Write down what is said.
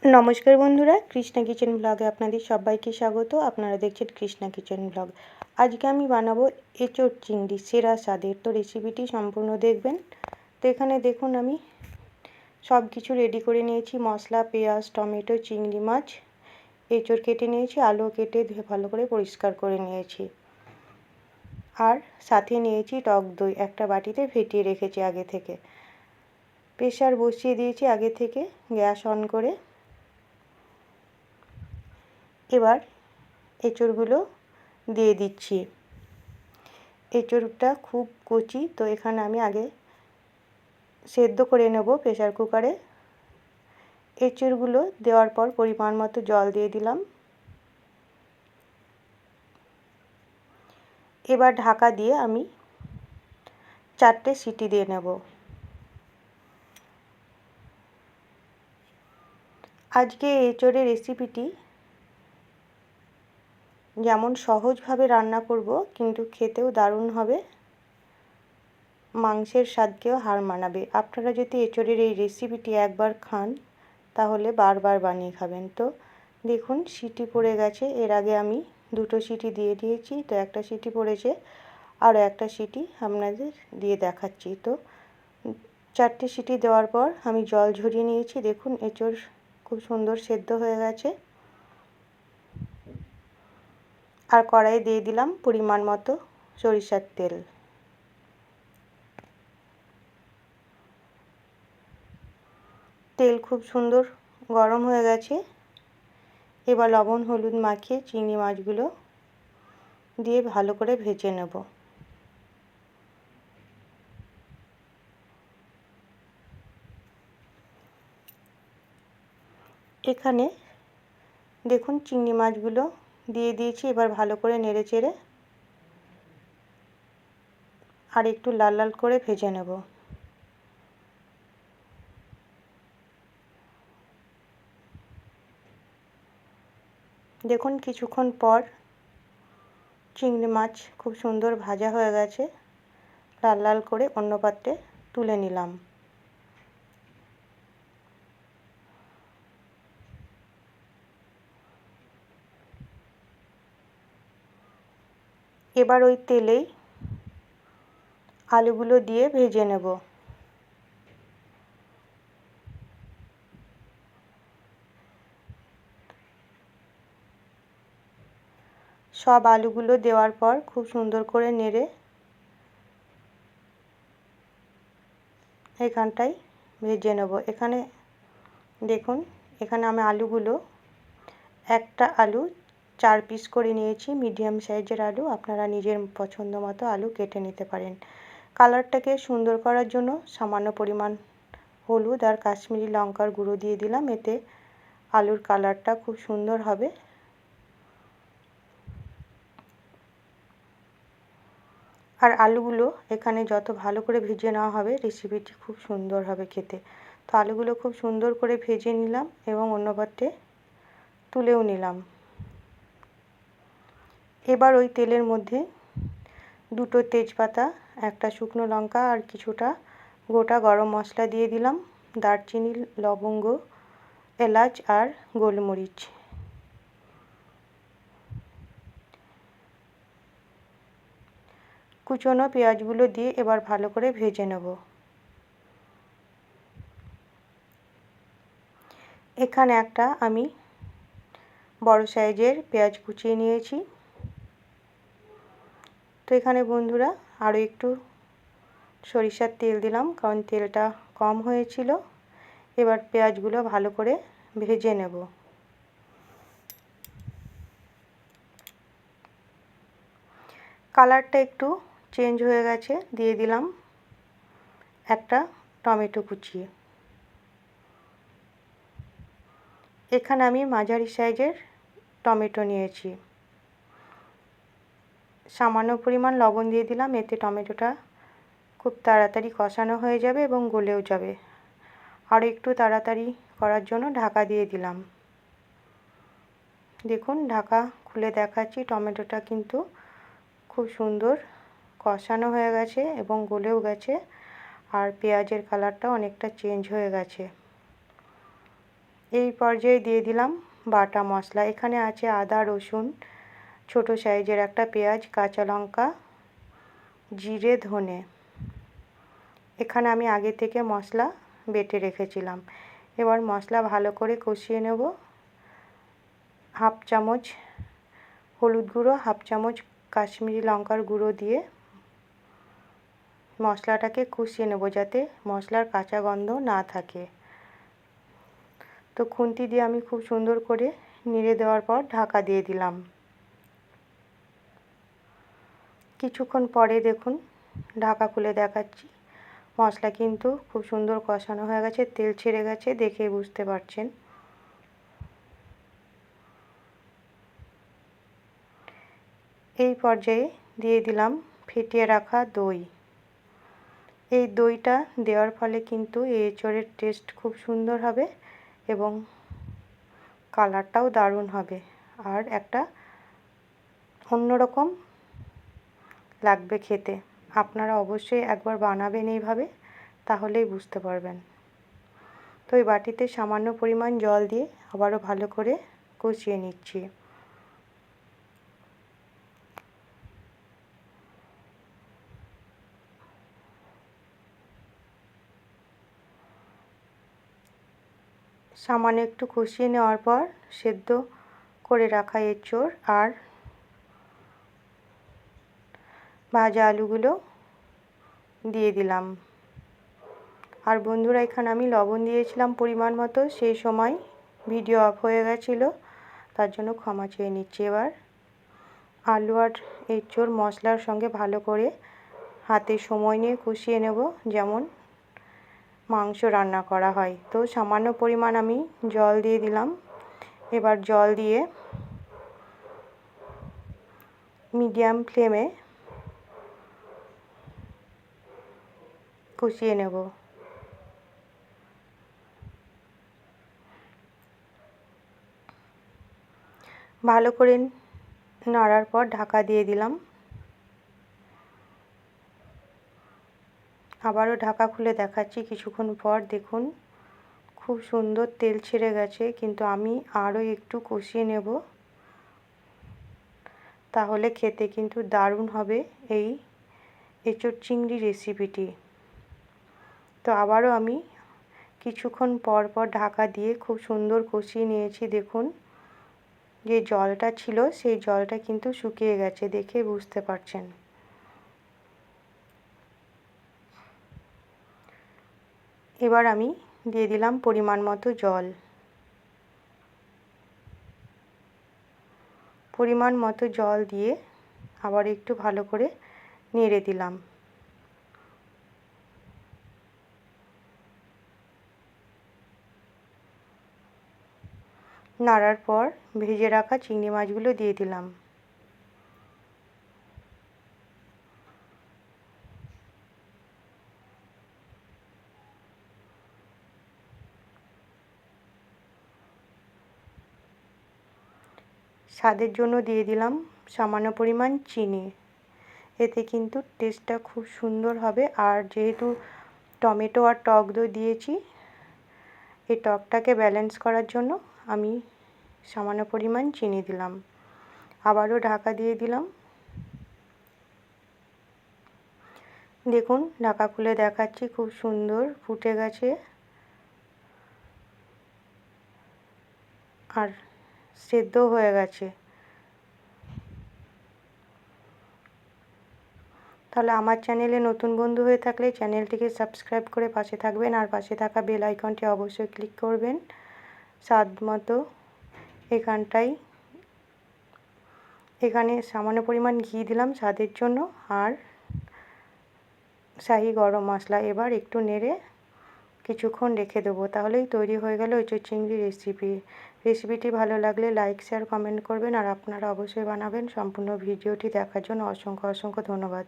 নমস্কার বন্ধুরা, কৃষ্ণা কিচেন ব্লগে আপনাদের সবাইকে স্বাগত। আপনারা দেখছেন কৃষ্ণা কিচেন ব্লগ। আজকে আমি বানাবো এঁচোড় চিংড়ি সেরা স্বাদের। তো রেসিপিটি সম্পূর্ণ দেখবেন। তো এখানে দেখুন আমি সব কিছু রেডি করে নিয়েছি। মশলা, পেঁয়াজ, টমেটো, চিংড়ি মাছ, এঁচোড় কেটে নিয়েছি, আলু কেটে ধুয়ে ভালো করে পরিষ্কার করে নিয়েছি। আর সাথে নিয়েছি টক দই, একটা বাটিতে ফেটিয়ে রেখেছি আগে থেকে। প্রেসার বসিয়ে দিয়েছি আগে থেকে, গ্যাস অন করে। এবার এঁচোড়গুলো দিয়ে দিচ্ছি। এঁচোড়টা খুব কচি, তো এখানে আমি আগে সেদ্ধ করে নেব প্রেসার কুকারে। এঁচোড়গুলো দেওয়ার পর পরিমাণ মতো জল দিয়ে দিলাম। এবার ঢাকা দিয়ে আমি 4টে সিটি দিয়ে নেব। আজকে এঁচোড়ের রেসিপিটি যেমন সহজভাবে রান্না করব, কিন্তু খেতেও দারুণ হবে, মাংসের স্বাদকেও হার মানাবে। আপনারা যদি এঁচোড়ের এই রেসিপিটি একবার খান তাহলে বারবার বানিয়ে খাবেন। তো দেখুন সিটি পড়ে গেছে। এর আগে আমি 2টো সিটি দিয়ে দিয়েছি, তো একটা সিটি পড়েছে, আরও একটা সিটি আপনাদের দিয়ে দেখাচ্ছি। তো 4টে সিটি দেওয়ার পর আমি জল ঝরিয়ে নিয়েছি। দেখুন এঁচোড় খুব সুন্দর সেদ্ধ হয়ে গেছে। আর কড়াইয়ে দিয়ে দিলাম পরিমাণ মতো সরিষার তেল। তেল খুব সুন্দর গরম হয়ে গেছে। এবার লবণ হলুদ মাখিয়ে চিংড়ি মাছগুলো দিয়ে ভালো করে ভেজে নেব। এখানে দেখুন চিংড়ি মাছগুলো দিয়ে দিয়েছি। এবার ভালো করে নেড়ে চেড়ে আর একটু লাল লাল করে ভেজে নেব। দেখুন কিছুক্ষণ পর চিংড়ি মাছ খুব সুন্দর ভাজা হয়ে গেছে। লাল লাল করে অন্য পাত্রে তুলে নিলাম। এবার ওই তেলেই আলুগুলো দিয়ে ভেজে নেব। সব আলুগুলো দেওয়ার পর খুব সুন্দর করে নেড়ে এখানটায় ভেজে নেব। এখানে দেখুন, এখানে আমি আলুগুলো, একটা আলু 4 পিস করে নিয়েছি, মিডিয়াম সাইজের আলু। আপনারা নিজের পছন্দ মতো আলু কেটে নিতে পারেন। কালারটাকে সুন্দর করার জন্য সামান্য পরিমাণ হলুদ আর কাশ্মীরি লঙ্কার গুঁড়ো দিয়ে দিলাম। এতে আলুর কালারটা খুব সুন্দর হবে। আর আলুগুলো এখানে যত ভালো করে ভেজে নেওয়া হবে রেসিপিটি খুব সুন্দর হবে খেতে। তো আলুগুলো খুব সুন্দর করে ভেজে নিলাম এবং অন্য পাত্রে তুলেও নিলাম। এবার ওই তেলের মধ্যে 2টো তেজপাতা, একটা শুকনো লঙ্কা আর কিছুটা গোটা গরম মশলা দিয়ে দিলাম। দারচিনি, লবঙ্গ, এলাচ আর গোলমরিচ। কুচনো পেঁয়াজগুলো দিয়ে এবার ভালো করে ভেজে নেব। এখানে একটা আমি বড় সাইজের পেঁয়াজ কুচিয়ে নিয়েছি। তো এখানে বন্ধুরা আরও একটু সরিষার তেল দিলাম, কারণ তেলটা কম হয়েছিল। এবার পেঁয়াজগুলো ভালো করে ভেজে নেব। কালারটা একটু চেঞ্জ হয়ে গেছে, দিয়ে দিলাম একটা টমেটো কুচিয়ে। এখানে আমি মাঝারি সাইজের টমেটো নিয়েছি। সামান্য পরিমাণ লবণ দিয়ে দিলাম, এতে টমেটোটা খুব তাড়াতাড়ি কষানো হয়ে যাবে এবং গলেও যাবে। আর একটু তাড়াতাড়ি করার জন্য ঢাকা দিয়ে দিলাম। দেখুন ঢাকা খুলে দেখাচ্ছি, টমেটোটা কিন্তু খুব সুন্দর কষানো হয়ে গেছে এবং গলেও গেছে। আর পেঁয়াজের কালারটা অনেকটা চেঞ্জ হয়ে গেছে। এই পর্যায়ে দিয়ে দিলাম বাটা মশলা। এখানে আছে আদা, রসুন, ছোট সাইজের একটা পেঁয়াজ, কাঁচা লঙ্কা, জিরে, ধনে। এখানে আমি আগে থেকে মশলা বেটে রেখেছিলাম। এবার মশলা ভালো করে কষিয়ে নেব। হাফ চামচ হলুদ গুঁড়ো, হাফ চামচ কাশ্মীরি লঙ্কার গুঁড়ো দিয়ে মশলাটাকে কষিয়ে নেব যাতে মশলার কাঁচা গন্ধ না থাকে। তো খুন্তি দিয়ে আমি খুব সুন্দর করে নেড়ে দেওয়ার পর ঢাকা দিয়ে দিলাম। কিছুক্ষণ পরে দেখুন ঢাকা খুলে দেখাচ্ছি, মশলা কিন্তু খুব সুন্দর কষানো হয়ে গেছে, তেল ছেড়ে গেছে, দেখে বুঝতে পারছেন। এই পর্যায়ে দিয়ে দিলাম ফেটিয়ে রাখা দই। এই দইটা দেওয়ার ফলে কিন্তু এই এঁচোড়ের টেস্ট খুব সুন্দর হবে এবং কালারটাও দারুণ হবে আর একটা অন্যরকম লাগবে খেতে। আপনারা অবশ্যই একবার বানাবেন এইভাবে, তাহলেই বুঝতে পারবেন। তো এই বাটিতে সামান্য পরিমাণ জল দিয়ে আবারও ভালো করে কষিয়ে নিচ্ছি। সামান্য একটু কষিয়ে নেওয়ার পর সেদ্ধ করে রাখা এঁচোড় আর ভাজা আলুগুলো দিয়ে দিলাম। আর বন্ধুরা, এখানে আমি লবণ দিয়েছিলাম পরিমাণ মতো, সেই সময় ভিডিও অফ হয়ে গেছিলো, তার জন্য ক্ষমা চেয়ে নিচ্ছি। এবার আলু আর এঁচোড় মশলার সঙ্গে ভালো করে হাতে সময় নিয়ে কষিয়ে নেব, যেমন মাংস রান্না করা হয়। তো সামান্য পরিমাণ আমি জল দিয়ে দিলাম। এবার জল দিয়ে মিডিয়াম ফ্লেমে কষিয়ে নেব। ভালো করে নাড়ার পর ঢাকা দিয়ে দিলাম। আবারও ঢাকা খুলে দেখাচ্ছি কিছুক্ষণ পর। দেখুন খুব সুন্দর তেল ছেড়ে গেছে, কিন্তু আমি আরও একটু কষিয়ে নেব, তাহলে খেতে কিন্তু দারুণ হবে এই এঁচোড় চিংড়ি রেসিপিটি। তো আবারও আমি কিছুক্ষণ পর পর ঢাকা দিয়ে খুব সুন্দর কষিয়ে নিয়েছি। দেখুন যে জলটা ছিল সেই জলটা কিন্তু শুকিয়ে গেছে, দেখে বুঝতে পারছেন। এবার আমি দিয়ে দিলাম পরিমাণ মতো জল। পরিমাণ মতো জল দিয়ে আবার একটু ভালো করে নেড়ে দিলাম। নাড়ার পর ভেজে রাখা চিংড়ি মাছগুলো দিয়ে দিলাম। স্বাদের জন্য দিয়ে দিলাম সামান্য পরিমাণ চিনি। এতে কিন্তু টেস্টটা খুব সুন্দর হবে। আর যেহেতু টমেটো আর টক দই দিয়েছি, এই টকটাকে ব্যালেন্স করার জন্য আমি সামান্য পরিমাণ চিনি দিলাম। আবারও ঢাকা দিয়ে দিলাম। দেখুন ঢাকা খুলে দেখাচ্ছি, খুব সুন্দর ফুটে গেছে আর সেদ্ধ হয়ে গেছে। তাহলে আমার চ্যানেলে নতুন বন্ধু হয়ে থাকলে চ্যানেলটিকে সাবস্ক্রাইব করে পাশে থাকবেন আর পাশে থাকা বেল আইকনটি অবশ্যই ক্লিক করবেন। স্বাদ মতো এখানে সামান্য পরিমাণ ঘি দিলাম স্বাদের জন্য আর শাহি গরম মশলা। এবার একটু নেড়ে কিছুক্ষণ রেখে দেবো, তাহলেই তৈরি হয়ে গেল এঁচোড় চিংড়ি রেসিপি। রেসিপিটি ভালো লাগলে লাইক, শেয়ার, কমেন্ট করবেন আর আপনারা অবশ্যই বানাবেন। সম্পূর্ণ ভিডিওটি দেখার জন্য অসংখ্য ধন্যবাদ।